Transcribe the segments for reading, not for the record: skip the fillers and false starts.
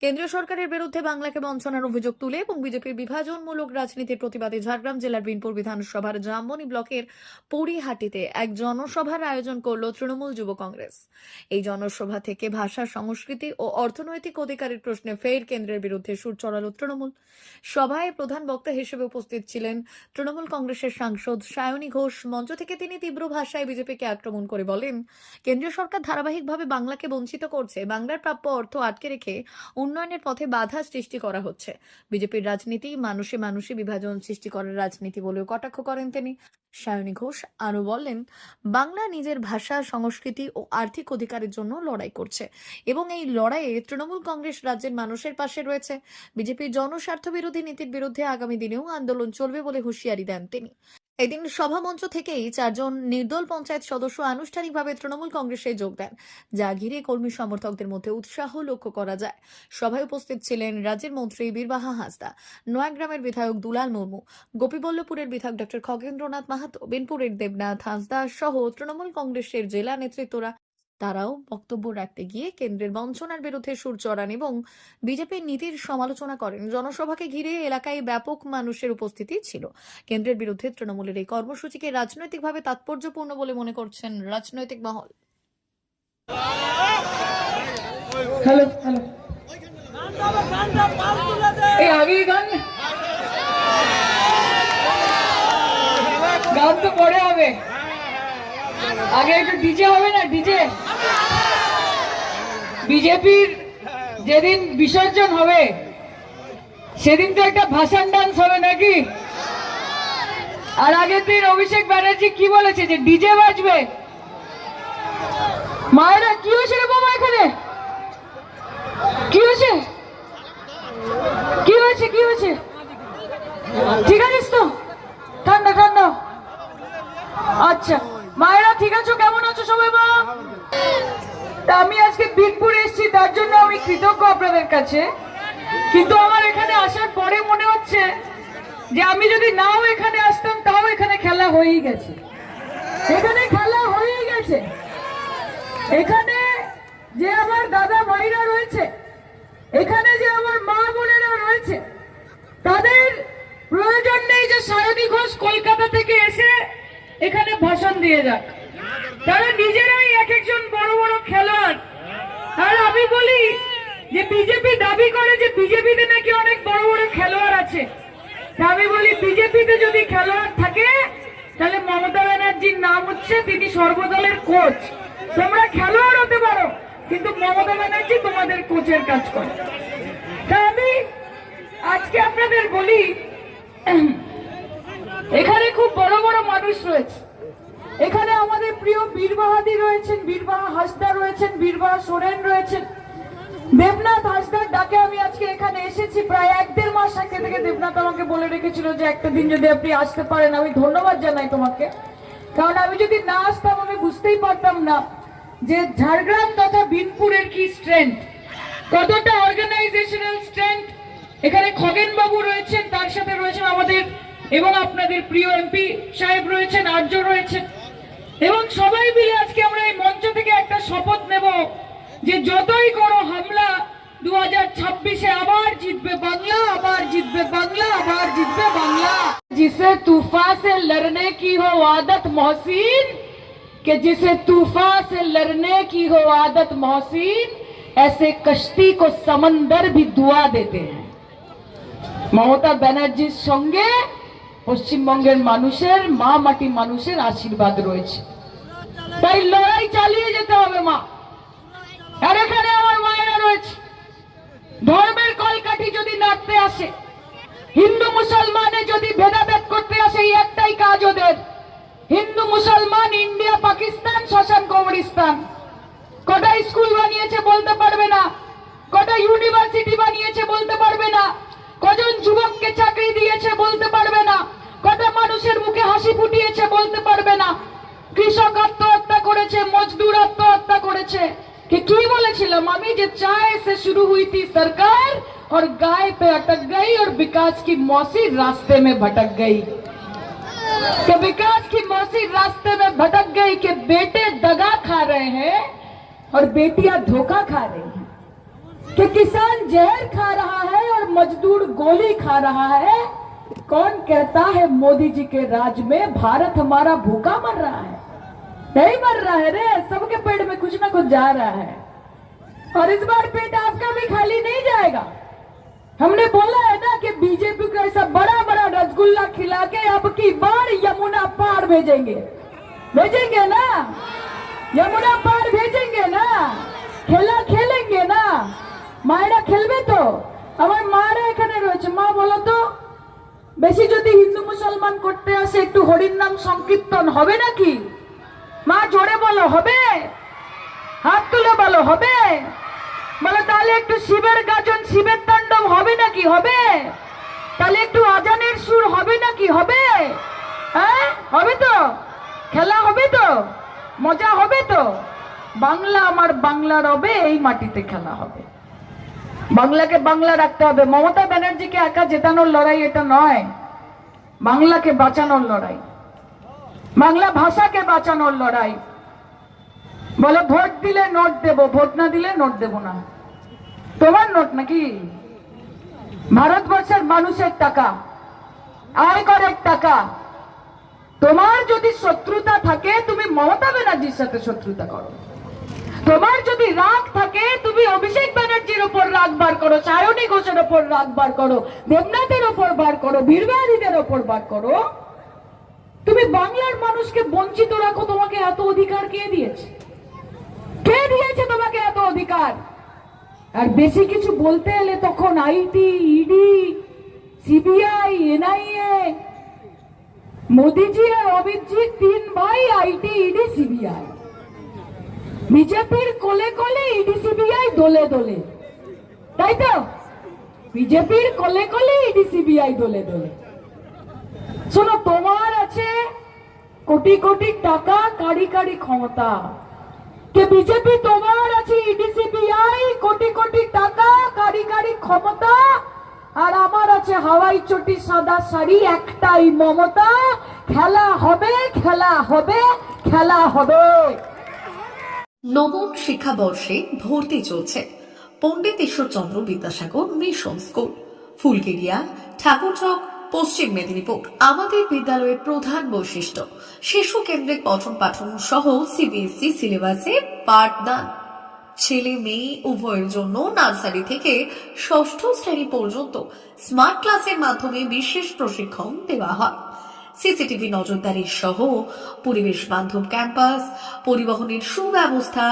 কেন্দ্রীয় সরকারের বিরুদ্ধে বাংলাকে বঞ্চনার অভিযোগ তুলে এবং বিজেপির বিভাজনমূলক রাজনীতির প্রতিবাদে ঝাড়গ্রাম জেলার বিনপুর বিধানসভার জামবনি ব্লকের পরিহাটিতে এক জনসভার আয়োজন করল তৃণমূল যুব কংগ্রেস। এই জনসভা থেকে ভাষা, সংস্কৃতি ও অর্থনৈতিক অধিকারের প্রশ্নে ফের কেন্দ্রের বিরুদ্ধে সুর চড়াল তৃণমূল। সভায় প্রধান বক্তা হিসেবে উপস্থিত ছিলেন তৃণমূল কংগ্রেসের সাংসদ সায়নী ঘোষ। মঞ্চ থেকে তিনি তীব্র ভাষায় বিজেপিকে আক্রমণ করে বলেন, কেন্দ্রীয় সরকার ধারাবাহিকভাবে বাংলাকে বঞ্চিত করছে, বাংলার প্রাপ্য অর্থ আটকে রেখে উন্নয়নের পথে বাধা সৃষ্টি করা হচ্ছে। বিজেপির রাজনীতি মানুষে মানুষে বিভাজন সৃষ্টি করার রাজনীতি বলেও কটাক্ষ করেন তিনি। সায়নী ঘোষ আরো বলেন, বাংলা নিজের ভাষা, সংস্কৃতি ও আর্থিক অধিকারের জন্য লড়াই করছে এবং এই লড়াইয়ে তৃণমূল কংগ্রেস রাজ্যের মানুষের পাশে রয়েছে। বিজেপির জনস্বার্থ বিরোধী নীতির বিরুদ্ধে আগামী দিনেও আন্দোলন চলবে বলে হুঁশিয়ারি দেন তিনি। এদিন সভামঞ্চ থেকেই 4 জন নির্দল পঞ্চায়েত সদস্য আনুষ্ঠানিকভাবে তৃণমূল কংগ্রেসে যোগ দেন, যা ঘিরে কর্মী সমর্থকদের মধ্যে উৎসাহ লক্ষ্য করা যায়। সভায় উপস্থিত ছিলেন রাজ্যের মন্ত্রী বীরবাহা হাঁসদা, নয়াগ্রামের বিধায়ক দুলাল মুর্মু, গোপীবল্লভপুরের বিধায়ক ডক্টর খগেন্দ্রনাথ মাহাতো, বিনপুরের দেবনাথ হাঁসদা সহ তৃণমূল কংগ্রেসের জেলা নেতৃত্বরা। তারাও বক্তব্য রাখতে গিয়ে কেন্দ্রের বঞ্চনার বিরুদ্ধে সুর চড়ান এবং বিজেপির নীতির সমালোচনা করেন। জনসভাকে ঘিরে এলাকায় ব্যাপক মানুষের উপস্থিতি ছিল। কেন্দ্রের বিরুদ্ধে তৃণমূলের এই কর্মসূচিকে রাজনৈতিকভাবে তাৎপর্যপূর্ণ বলে মনে করছেন রাজনৈতিক মহল। হ্যালো হ্যালো এই আগে গান গান তো পরে হবে, আগে একটু ডিজে হবে না? ডিজে বিজেপির যেদিন বিসর্জন হবে সেদিন তো একটা ভাষণ ডান্স হবে নাকি? আর আগের দিন অভিষেক ব্যানার্জি কি বলেছে যে ডিজে বাজবে। মায়েরা কি হয়েছে রে বাবা? এখানে কি হয়েছে? কি হয়েছে? কি হয়েছে? ঠিক আছিস তো? ঠান্ডা ঠান্ডা। আচ্ছা মায়েরা ঠিক আছো? কেমন আছো সবাই? মা তা আমি আজকে বিনপুরে এসেছি, তার জন্য আমি কৃতজ্ঞ আপনাদের কাছে। কিন্তু আমার এখানে আসার পরে মনে হচ্ছে যে আমি যদি নাও এখানে আসতাম তাও এখানে খেলা হয়েই গেছে। এখানে খেলা হয়েই গেছে। এখানে যে আমার দাদা ভাইরা রয়েছে, এখানে যে আমার মা বোনেরা রয়েছে, তাদের প্রয়োজন নেই যে সায়নী ঘোষ কলকাতা থেকে এসে এখানে ভাষণ দিয়ে যাক। তারা নিজেরাই এক একজন বড় বড় খেলোয়াড়। আর আমি বলি যে বিজেপি দাবি করে যে বিজেপিতে নাকি অনেক বড় বড় খেলোয়াড় আছে। তা আমি বলি বিজেপিতে যদি খেলোয়াড় থাকে তাহলে মমতা ব্যানার্জির নাম হচ্ছে তিনি সর্বদলের কোচ। তোমরা খেলোয়াড় হতে পারো কিন্তু মমতা ব্যানার্জি তোমাদের কোচের কাজ করে। তা আমি আজকে আপনাদের বলি, এখানে খুব বড় বড় মানুষ রয়েছে। এখানে আমাদের প্রিয় বীরবাহাদি রয়েছেন, বীরবাহা হাঁসদা রয়েছেন, বীরবাহা সোরেন রয়েছেন। দেবনাথ হাঁসদার ডাকে আমি আজকে এখানে এসেছি। প্রায় 1-1.5 মাস আগে থেকে দেবনাথ আমাকে বলে রেখেছিল যে একটা দিন যদি আপনি আসতে পারেন। আমি ধন্যবাদ জানাই তোমাকে, কারণ আমি যদি না আসতাম আমি বুঝতেই পারতাম না যে ঝাড়গ্রাম তথা বিনপুরের কি স্ট্রেংথ, কতটা অর্গানাইজেশনাল স্ট্রেংথ। এখানে খগেন বাবু রয়েছেন, তার সাথে রয়েছেন আমাদের এবং আপনাদের প্রিয় এমপি সাহেব রয়েছেন, আর্য রয়েছেন, এবং সবাই মিলে আজকে আমরা এই মঞ্চ থেকে একটা শপথ নেব যে যতই করো হামলা 2026-এ আবার জিতবে বাংলা, আবার জিতবে বাংলা, আবার জিতবে বাংলা। जिसे तूफान से लड़ने की हो आदत मोहसिन, कि जिसे तूफान से लड़ने की हो आदत मोहसिन, ऐसे कश्ती को समंदर भी दुआ देते हैं। মমতা ব্যানার্জির সঙ্গে পশ্চিমবঙ্গের মানুষের, মা মাটি মানুষের আশীর্বাদ রয়েছে। তাই লড়াই চালিয়ে যেতে হবে মা। আর এখানে আমার মায়েরা রয়েছে। ধর্মের কলকাঠি যদি নাড়তে আসে, হিন্দু মুসলমানে যদি ভেদাভেদ করতে আসে, এই একটাই কাজ ওদের। হিন্দু মুসলমান, ইন্ডিয়া পাকিস্তান, শ্মশান কবরস্থান। কটা স্কুল বানিয়েছে বলতে পারবে না, কটা ইউনিভার্সিটি বানিয়েছে বলতে পারবে না, কজন যুবককে চাকরি দিয়েছে বলতে পারবে না, কটা মানুষের মুখে হাসি ফুটিয়েছে বলতে পারবে না। কৃষক আত্মহত্যা করেছে, মজদুর আত্মহত্যা করেছে। কি বলেছিলাম আমি যে চাय से शुरू हुई थी सरकार और गाय पे अटक गई और विकास की मौसी रास्ते में भटक गई। कि विकास की मौसी रास्ते में भटक गई कि बेटे दगा खा रहे हैं और बेटियां धोखा खा रही हैं। कि किसान जहर खा रहा है और मजदूर गोली खा रहा है। कौन कहता है मोदी जी के राज में भारत हमारा भूखा मर रहा है? नहीं मर रहा है रे, सबके पेट में कुछ ना कुछ जा रहा है। और इस बार पेट आपका भी खाली नहीं जाएगा। हमने बोला है ना कि बीजेपी को ऐसा बड़ा बड़ा रसगुल्ला खिला के अब की बार यमुना पार भेजेंगे। भेजेंगे ना, यमुना पार भेजेंगे ना, खेला खेलेंगे ना। মায়েরা খেলবে তো? আমার মারা এখানে রয়েছে, মা বলো তো, বেশি যদি হিন্দু মুসলমান করতে আসে একটু হরির নাম সংকীর্তন হবে নাকি? মা জোরে বলো, হবে? হাত তুলে বলো, হবে? বলো তাহলে একটু শিবের গাজন, শিবের তাণ্ডব হবে নাকি? হবে? তাহলে একটু আজানের সুর হবে নাকি? হবে? হ্যাঁ হবে তো? খেলা হবে তো? মজা হবে তো? বাংলা আমার বাংলা রবে, এই মাটিতে খেলা হবে। বাংলাকে বাংলা রাখতে হবে। মমতা ব্যানার্জিকে একা জেতানোর লড়াই এটা নয়, বাংলাকে বাঁচানোর লড়াই, বাংলা ভাষাকে বাঁচানোর লড়াই। বলো ভোট দিলে নোট দেব, ভোট না দিলে নোট দেব না। তোমার নোট নাকি? ভারতবর্ষের মানুষের টাকা, আয়করের টাকা। তোমার যদি শত্রুতা থাকে তুমি মমতা ব্যানার্জির সাথে শত্রুতা করো। তোমার যদি রাগ থাকে তুমি অভিষেক ব্যানার্জির উপর রাগ বার করো, সায়নী ঘোষের উপর রাগ বার করো, দেবনাথের উপর বার করো, বীরবাহাদীদের উপর বার করো। তুমি বাংলার মানুষকে বঞ্চিত রাখো। তোমাকে এত অধিকার কে দিয়েছে? কে দিয়েছে তোমাকে এত অধিকার? আর বেশি কিছু বলতে এলে তখন আইটি, ইডি, সিবিআই, এনআইএ। মোদিজি আর অমিতজি তিন ভাই, আইটি, ইডি, সিবিআই। বিজেপির কোলে কোলে ইডি সিবিআই দোলে দোলে, তাই তো? বিজেপির কোলে কোলে ইডি সিবিআই দোলে দোলে। শোনো, তোমার আছে কোটি কোটি টাকা, কারি কারি ক্ষমতা। কে বিজেপি তোমার আছে ইডি সিবিআই, কোটি কোটি টাকা, কারি কারি ক্ষমতা। আর আমার আছে হাওয়াই চটি, সাদা শাড়ি, একটাই মমতা। খেলা হবে, খেলা হবে, খেলা হবে। নবম শিক্ষাবর্ষে ভর্তি চলছে পণ্ডিত ঈশ্বরচন্দ্র বিদ্যাসাগর মিশন স্কুল, ফুলগেরিয়া, ঠাকুরচক, পশ্চিম মেদিনীপুর। আমাদের বিদ্যালয়ের প্রধান বৈশিষ্ট্য শিশু কেন্দ্রিক পঠন পাঠন সহ সিবিএসই সিলেবাসে পাঠদান। ছেলে মেয়ে উভয়ের জন্য নার্সারি থেকে ষষ্ঠ শ্রেণী পর্যন্ত স্মার্ট ক্লাসের মাধ্যমে বিশেষ প্রশিক্ষণ দেওয়া হয়। সিসিটিভি নজরদারি সহ পরিবেশ বান্ধব ক্যাম্পাস, পরিবহনের সুব্যবস্থা,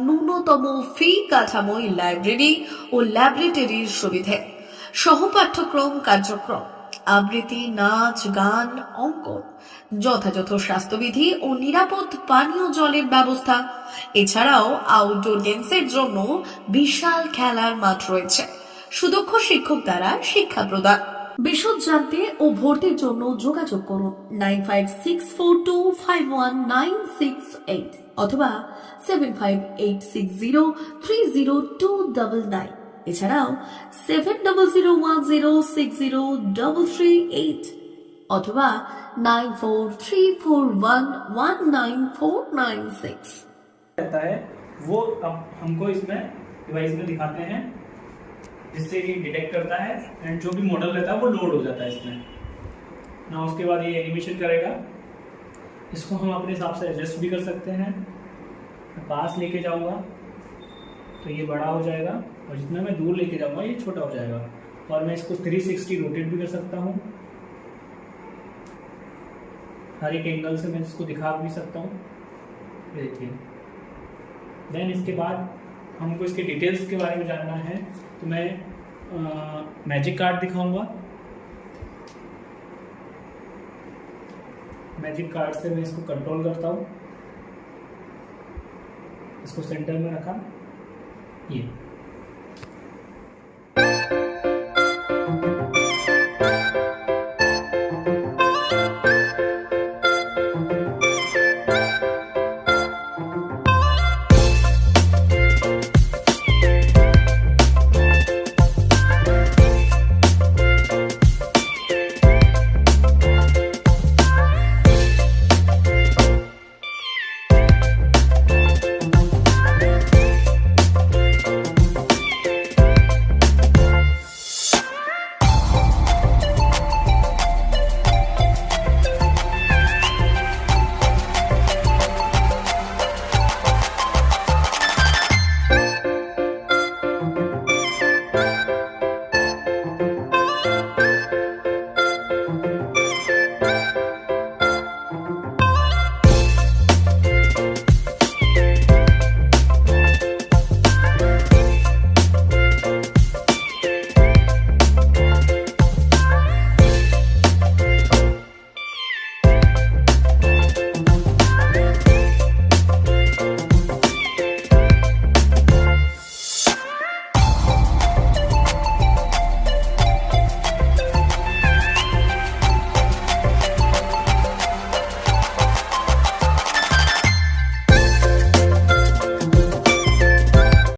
ন্যূনতম ফি কাঠামোয় লাইব্রেরি ও ল্যাবরেটরির সুবিধে, সহপাঠ্যক্রম কার্যক্রম, আবৃত্তি, নাচ, গান, অঙ্কন, যথাযথ স্বাস্থ্যবিধি ও নিরাপদ পানীয় জলের ব্যবস্থা। এছাড়াও আউটডোর গেমসের জন্য বিশাল খেলার মাঠ রয়েছে। সুদক্ষ শিক্ষক দ্বারা শিক্ষা প্রদান। বিশদ জানতে ও ভর্তির জন্য যোগাযোগ করুন 9564251968 অথবা 7586030299। এছাড়াও 7001060338 অথবা 9434119496। रहता है वो अब हमको इसमें डिवाइस में दिखाते हैं, जिससे ये डिटेक्ट करता है एंड जो भी मॉडल रहता है वो लोड हो जाता है इसमें ना। उसके बाद ये एनिमेशन करेगा। इसको हम अपने हिसाब से एडजस्ट भी कर सकते हैं। मैं पास लेके जाऊंगा तो ये बड़ा हो जाएगा और जितना मैं दूर लेके जाऊंगा ये छोटा हो जाएगा। और मैं इसको 360 रोटेट भी कर सकता हूँ। हर एक एंगल से मैं इसको दिखा भी सकता हूँ। ये देखिए। देन इसके बाद हमको इसके डिटेल्स के बारे में जानना है तो मैं मैजिक कार्ड दिखाऊंगा। मैजिक कार्ड से मैं इसको कंट्रोल करता हूँ। इसको सेंटर में रखा, ये